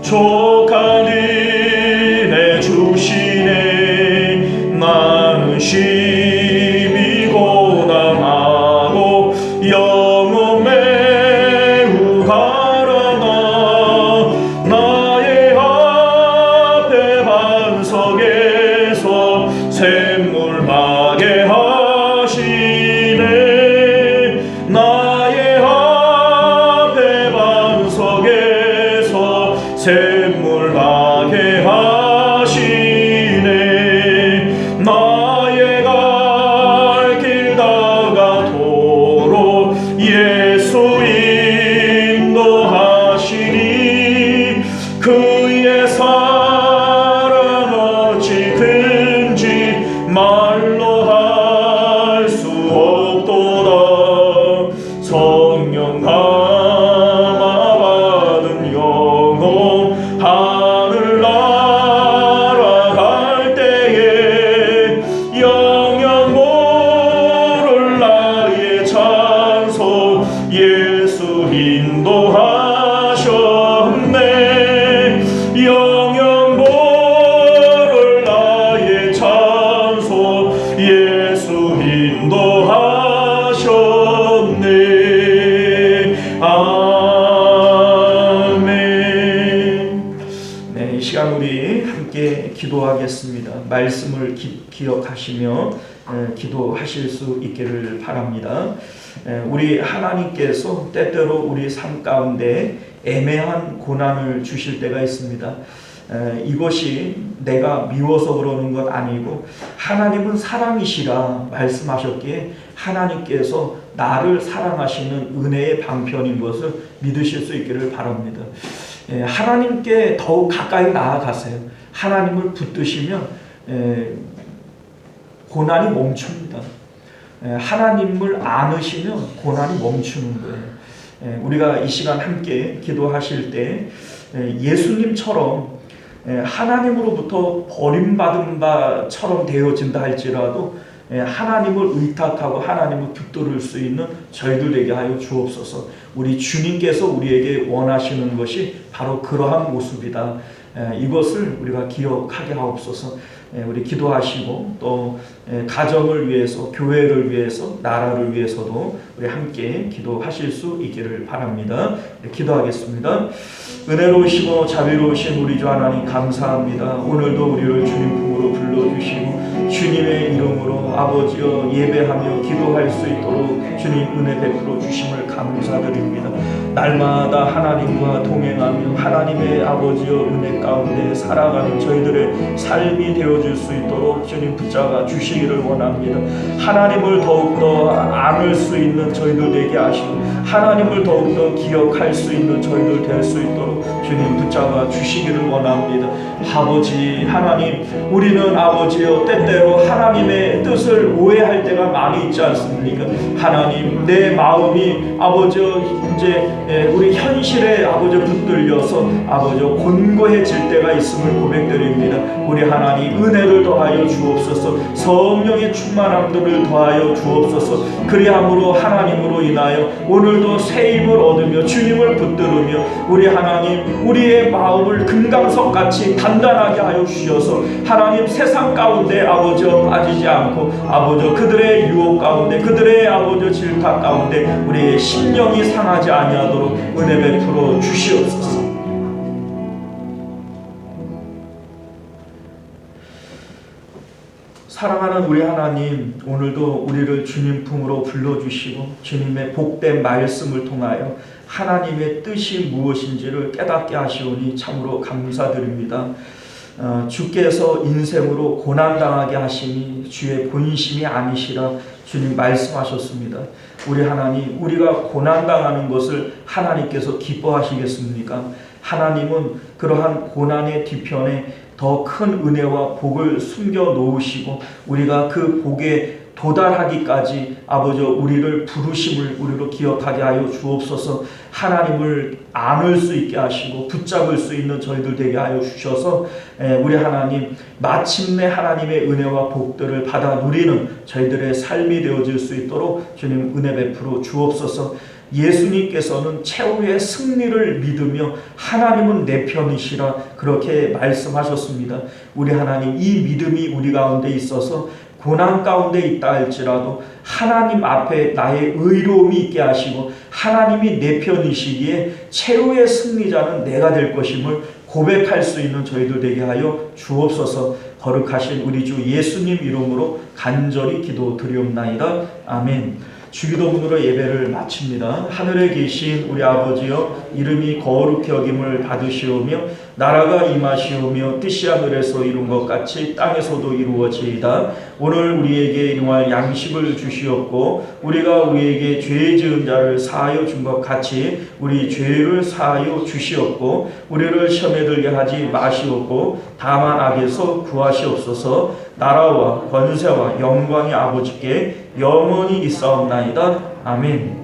족한 은혜 주시네. 나는 심히 고난하고 영혼 매우 가라나 나의 앞에 반석에서 샘물 나게 하시네. 나의 앞에 반석에서 샘물 나게 하시네. 나의 갈 길 다가도록 예수 인도하시니 그의 사랑 어찌 큰지 말로 할 수 없도다. 성령 감화 받은 영혼 하늘 날아갈 때에 영영 모를 나의 찬송 예수 인도하셨네. 영영 모를 나의 찬송 예수 인도하셨네. 아멘. 네, 이 시간 우리 함께 기도하겠습니다. 말씀을 기억하시며 기도하실 수 있기를 바랍니다. 우리 하나님께서 때때로 우리 삶 가운데 애매한 고난을 주실 때가 있습니다. 이것이 내가 미워서 그러는 것 아니고 하나님은 사랑이시라 말씀하셨기에 하나님께서 나를 사랑하시는 은혜의 방편인 것을 믿으실 수 있기를 바랍니다. 하나님께 더욱 가까이 나아가세요. 하나님을 붙드시면 고난이 멈춥니다. 하나님을 안으시면 고난이 멈추는 거예요. 우리가 이 시간 함께 기도하실 때 예수님처럼 하나님으로부터 버림받은 바처럼 되어진다 할지라도 하나님을 의탁하고 하나님을 붙들을 수 있는 저희들 되게 하여 주옵소서. 우리 주님께서 우리에게 원하시는 것이 바로 그러한 모습이다. 이것을 우리가 기억하게 하옵소서. 우리 기도하시고 또 가정을 위해서, 교회를 위해서, 나라를 위해서도 우리 함께 기도하실 수 있기를 바랍니다. 기도하겠습니다. 은혜로우시고 자비로우신 우리 주 하나님 감사합니다. 오늘도 우리를 주님 품으로 불러주시고 주님의 이름으로 아버지여 예배하며 기도할 수 있도록 주님 은혜 베풀어 주심을 감사드립니다. 날마다 하나님과 동행하며 하나님의 아버지여 은혜 가운데 살아가는 저희들의 삶이 되어질 수 있도록 주님 붙잡아 주시기를 원합니다. 하나님을 더욱더 안을 수 있는 저희들 되게 하시고 하나님을 더욱더 기억할 수 있는 저희들 될 수 있도록 주님 붙잡아 주시기를 원합니다. 아버지 하나님, 우리는 아버지여 때때로 하나님의 뜻을 오해할 때가 많이 있지 않습니까? 하나님, 내 마음이 아버지여 이제 우리 현실에 아버지여 붙들려서 아버지여 곤고해질 때가 있음을 고백드립니다. 우리 하나님 은혜를 더하여 주옵소서. 성령의 충만함들을 더하여 주옵소서. 그리함으로 하나님으로 인하여 오늘도 새 힘을 얻으며 주님을 붙들으며 우리 하나님, 우리의 마음을 금강석같이 단단하게 하여 주셔서 하나님 세상 가운데 아버지여 빠지지 않고 아버지여 그들의 유혹 가운데 그들의 아버지여 질타 가운데 우리의 심령이 상하지 아니하도록 은혜 베풀어 주시옵소서. 사랑하는 우리 하나님, 오늘도 우리를 주님 품으로 불러주시고 주님의 복된 말씀을 통하여 하나님의 뜻이 무엇인지를 깨닫게 하시오니 참으로 감사드립니다. 주께서 인생으로 고난당하게 하시니 주의 본심이 아니시라 주님 말씀하셨습니다. 우리 하나님, 우리가 고난당하는 것을 하나님께서 기뻐하시겠습니까? 하나님은 그러한 고난의 뒤편에 더 큰 은혜와 복을 숨겨 놓으시고 우리가 그 복에 도달하기까지 아버지 우리를 부르심을 우리로 기억하게 하여 주옵소서. 하나님을 안을 수 있게 하시고 붙잡을 수 있는 저희들 되게 하여 주셔서 우리 하나님 마침내 하나님의 은혜와 복들을 받아 누리는 저희들의 삶이 되어질 수 있도록 주님 은혜 베풀어 주옵소서. 예수님께서는 최후의 승리를 믿으며 하나님은 내 편이시라 그렇게 말씀하셨습니다. 우리 하나님, 이 믿음이 우리 가운데 있어서 고난 가운데 있다 할지라도 하나님 앞에 나의 의로움이 있게 하시고 하나님이 내 편이시기에 최후의 승리자는 내가 될 것임을 고백할 수 있는 저희들 되게 하여 주옵소서. 거룩하신 우리 주 예수님 이름으로 간절히 기도드리옵나이다. 아멘. 주기도문으로 예배를 마칩니다. 하늘에 계신 우리 아버지여, 이름이 거룩히 여김을 받으시오며 나라가 임하시오며 뜻이 하늘에서 이룬 것 같이 땅에서도 이루어지이다. 오늘 우리에게 일용할 양식을 주시옵고 우리가 우리에게 죄 지은 자를 사하여 준 것 같이 우리 죄를 사하여 주시옵고 우리를 시험에 들게 하지 마시옵고 다만 악에서 구하시옵소서. 나라와 권세와 영광이 아버지께 영원히 있사옵나이다. 아멘.